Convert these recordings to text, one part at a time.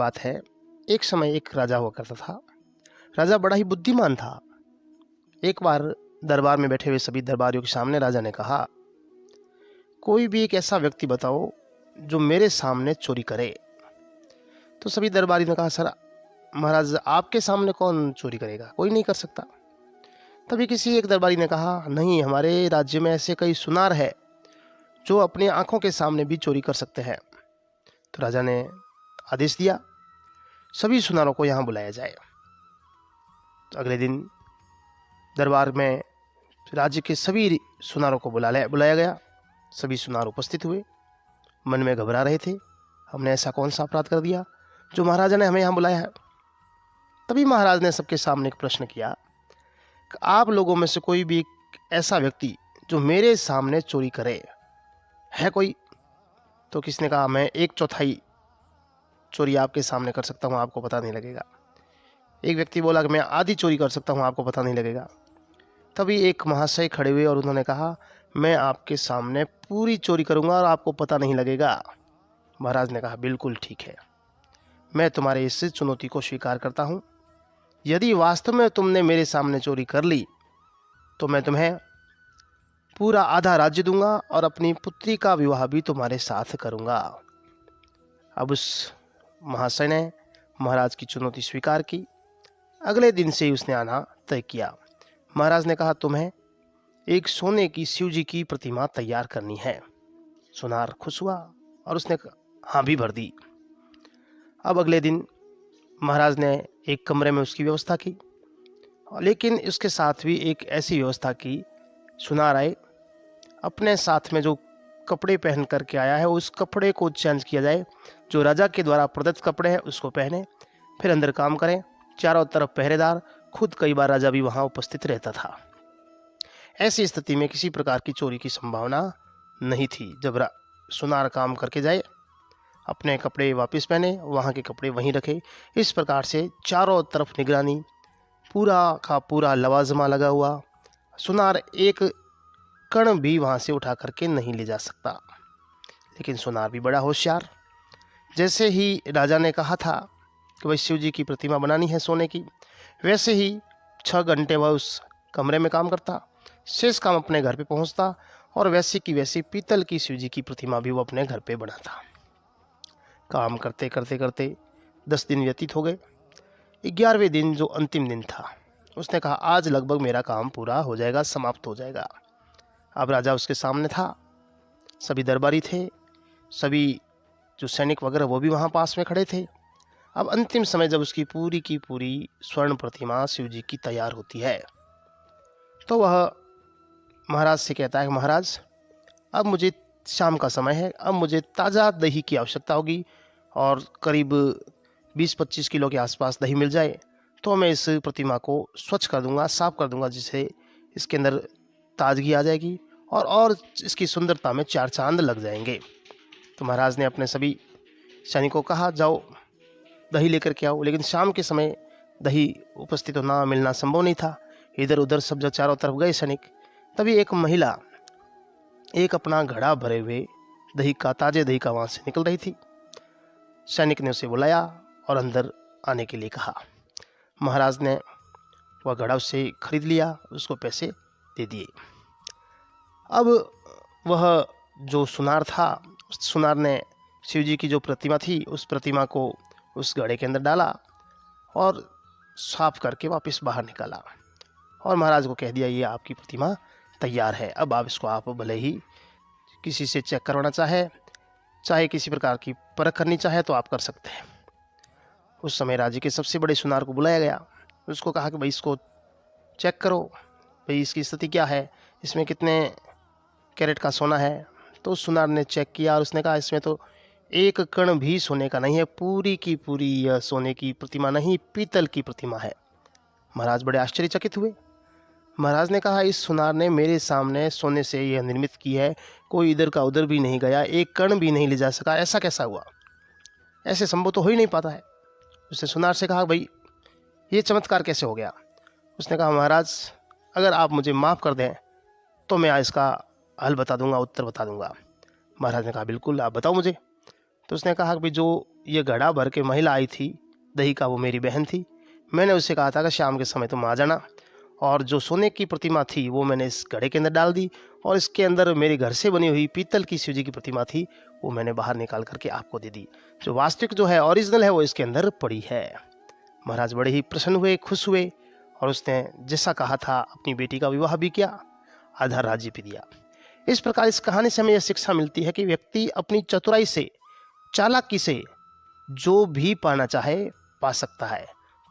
बात है, एक समय एक राजा हुआ करता था। राजा बड़ा ही बुद्धिमान था। एक बार दरबार में बैठे हुए सभी दरबारियों के सामने राजा ने कहा, कोई भी एक ऐसा व्यक्ति बताओ जो मेरे सामने चोरी करे। तो सभी दरबारी ने कहा, सर महाराज आपके सामने कौन चोरी करेगा, कोई नहीं कर सकता। तभी किसी एक दरबारी ने कहा, नहीं, हमारे राज्य में ऐसे कई सुनार है जो अपनी आंखों के सामने भी चोरी कर सकते हैं। तो राजा ने आदेश दिया, सभी सुनारों को यहाँ बुलाया जाए। तो अगले दिन दरबार में राज्य के सभी सुनारों को बुलाया गया। सभी सुनार उपस्थित हुए, मन में घबरा रहे थे, हमने ऐसा कौन सा अपराध कर दिया जो महाराजा ने हमें यहाँ बुलाया है। तभी महाराज ने सबके सामने एक प्रश्न किया, आप लोगों में से कोई भी ऐसा व्यक्ति जो मेरे सामने चोरी करे है कोई? तो किसने कहा, मैं 1/4 चोरी आपके सामने कर सकता हूँ, आपको पता नहीं लगेगा। एक व्यक्ति बोला कि मैं आधी चोरी कर सकता हूँ, आपको पता नहीं लगेगा। तभी एक महाशय खड़े हुए और उन्होंने कहा, मैं आपके सामने पूरी चोरी करूँगा और आपको पता नहीं लगेगा। महाराज ने कहा, बिल्कुल ठीक है, मैं तुम्हारे इस चुनौती को स्वीकार करता हूँ। यदि वास्तव में तुमने मेरे सामने चोरी कर ली तो मैं तुम्हें पूरा आधा राज्य दूंगा और अपनी पुत्री का विवाह भी तुम्हारे साथ करूंगा। अब उस महाशय ने महाराज की चुनौती स्वीकार की। अगले दिन से ही उसने आना तय किया। महाराज ने कहा, तुम्हें एक सोने की शिव जी की प्रतिमा तैयार करनी है। सुनार खुश हुआ और उसने हाँ भी भर दी। अब अगले दिन महाराज ने एक कमरे में उसकी व्यवस्था की, लेकिन उसके साथ भी एक ऐसी व्यवस्था की, सुनार आए, अपने साथ में जो कपड़े पहन करके आया है उस कपड़े को चेंज किया जाए, जो राजा के द्वारा प्रदत्त कपड़े हैं उसको पहने, फिर अंदर काम करें। चारों तरफ पहरेदार, खुद कई बार राजा भी वहाँ उपस्थित रहता था। ऐसी स्थिति में किसी प्रकार की चोरी की संभावना नहीं थी। जब सुनार काम करके जाए, अपने कपड़े वापस पहने, वहाँ के कपड़े वहीं रखे। इस प्रकार से चारों तरफ निगरानी, पूरा का पूरा लवाजमा लगा हुआ। सुनार एक कण भी वहाँ से उठा करके नहीं ले जा सकता। लेकिन सुनार भी बड़ा होशियार। जैसे ही राजा ने कहा था कि भाई शिव जी की प्रतिमा बनानी है सोने की, वैसे ही 6 घंटे वह उस कमरे में काम करता, शेष काम अपने घर पे पहुँचता और वैसी की वैसी पीतल की शिव जी की प्रतिमा भी वो अपने घर पे बनाता। काम करते करते करते 10 दिन व्यतीत हो गए। 11वें दिन जो अंतिम दिन था, उसने कहा, आज लगभग मेरा काम पूरा हो जाएगा, समाप्त हो जाएगा। अब राजा उसके सामने था, सभी दरबारी थे, सभी जो सैनिक वगैरह वो भी वहाँ पास में खड़े थे। अब अंतिम समय जब उसकी पूरी की पूरी स्वर्ण प्रतिमा शिव जी की तैयार होती है, तो वह महाराज से कहता है, महाराज अब मुझे शाम का समय है, अब मुझे ताज़ा दही की आवश्यकता होगी और करीब 20-25 किलो के आसपास दही मिल जाए तो मैं इस प्रतिमा को स्वच्छ कर दूंगा, साफ कर दूंगा, जिससे इसके अंदर ताजगी आ जाएगी और इसकी सुंदरता में 4 चांद लग जाएंगे। तो महाराज ने अपने सभी सैनिकों को कहा, जाओ दही लेकर के आओ। लेकिन शाम के समय दही उपस्थित होना, मिलना संभव नहीं था। इधर उधर सब जगह चारों तरफ गए सैनिक। तभी एक महिला एक अपना घड़ा भरे हुए दही का, ताजे दही का वहाँ से निकल रही थी। सैनिक ने उसे बुलाया और अंदर आने के लिए कहा। महाराज ने वह घड़ा उससे खरीद लिया, उसको पैसे दे दिए। अब वह जो सुनार था, उस सुनार ने शिव जी की जो प्रतिमा थी उस प्रतिमा को उस घड़े के अंदर डाला और साफ करके वापस बाहर निकाला और महाराज को कह दिया, ये आपकी प्रतिमा तैयार है। अब आप इसको आप भले ही किसी से चेक करवाना चाहे किसी प्रकार की परख करनी चाहे तो आप कर सकते हैं। उस समय राज्य के सबसे बड़े सुनार को बुलाया गया। उसको कहा कि भाई इसको चेक करो, भाई इसकी स्थिति क्या है, इसमें कितने कैरेट का सोना है। तो उस सुनार ने चेक किया और उसने कहा, इसमें तो एक कण भी सोने का नहीं है, पूरी की पूरी यह सोने की प्रतिमा नहीं, पीतल की प्रतिमा है। महाराज बड़े आश्चर्यचकित हुए। महाराज ने कहा, इस सुनार ने मेरे सामने सोने से यह निर्मित की है, कोई इधर का उधर भी नहीं गया, एक कण भी नहीं ले जा सका, ऐसा कैसा हुआ, ऐसे संभव तो हो ही नहीं पाता है। उसने सुनार से कहा, भाई ये चमत्कार कैसे हो गया। उसने कहा, महाराज अगर आप मुझे माफ़ कर दें तो मैं इसका हल बता दूंगा, उत्तर बता दूंगा। महाराज ने कहा, बिल्कुल आप बताओ मुझे। तो उसने कहा कि जो ये घड़ा भर के महिला आई थी दही का, वो मेरी बहन थी। मैंने उससे कहा था कि शाम के समय तुम आ जाना, और जो सोने की प्रतिमा थी वो मैंने इस घड़े के अंदर डाल दी, और इसके अंदर मेरे घर से बनी हुई पीतल की शिव जी की प्रतिमा थी, वो मैंने बाहर निकाल करके आपको दे दी। जो वास्तविक जो है, ओरिजिनल है, वो इसके अंदर पड़ी है। महाराज बड़े ही प्रसन्न हुए, खुश हुए, और उसने जैसा कहा था अपनी बेटी का विवाह भी किया, आधा राज्य भी दिया। इस प्रकार इस कहानी से हमें यह शिक्षा मिलती है कि व्यक्ति अपनी चतुराई से, चालाकी से जो भी पाना चाहे पा सकता है।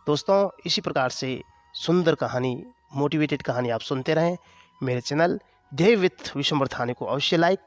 दोस्तों, इसी प्रकार से सुंदर कहानी, मोटिवेटेड कहानी आप सुनते रहें। मेरे चैनल ध्येय विथ विशंबर थाने को अवश्य लाइक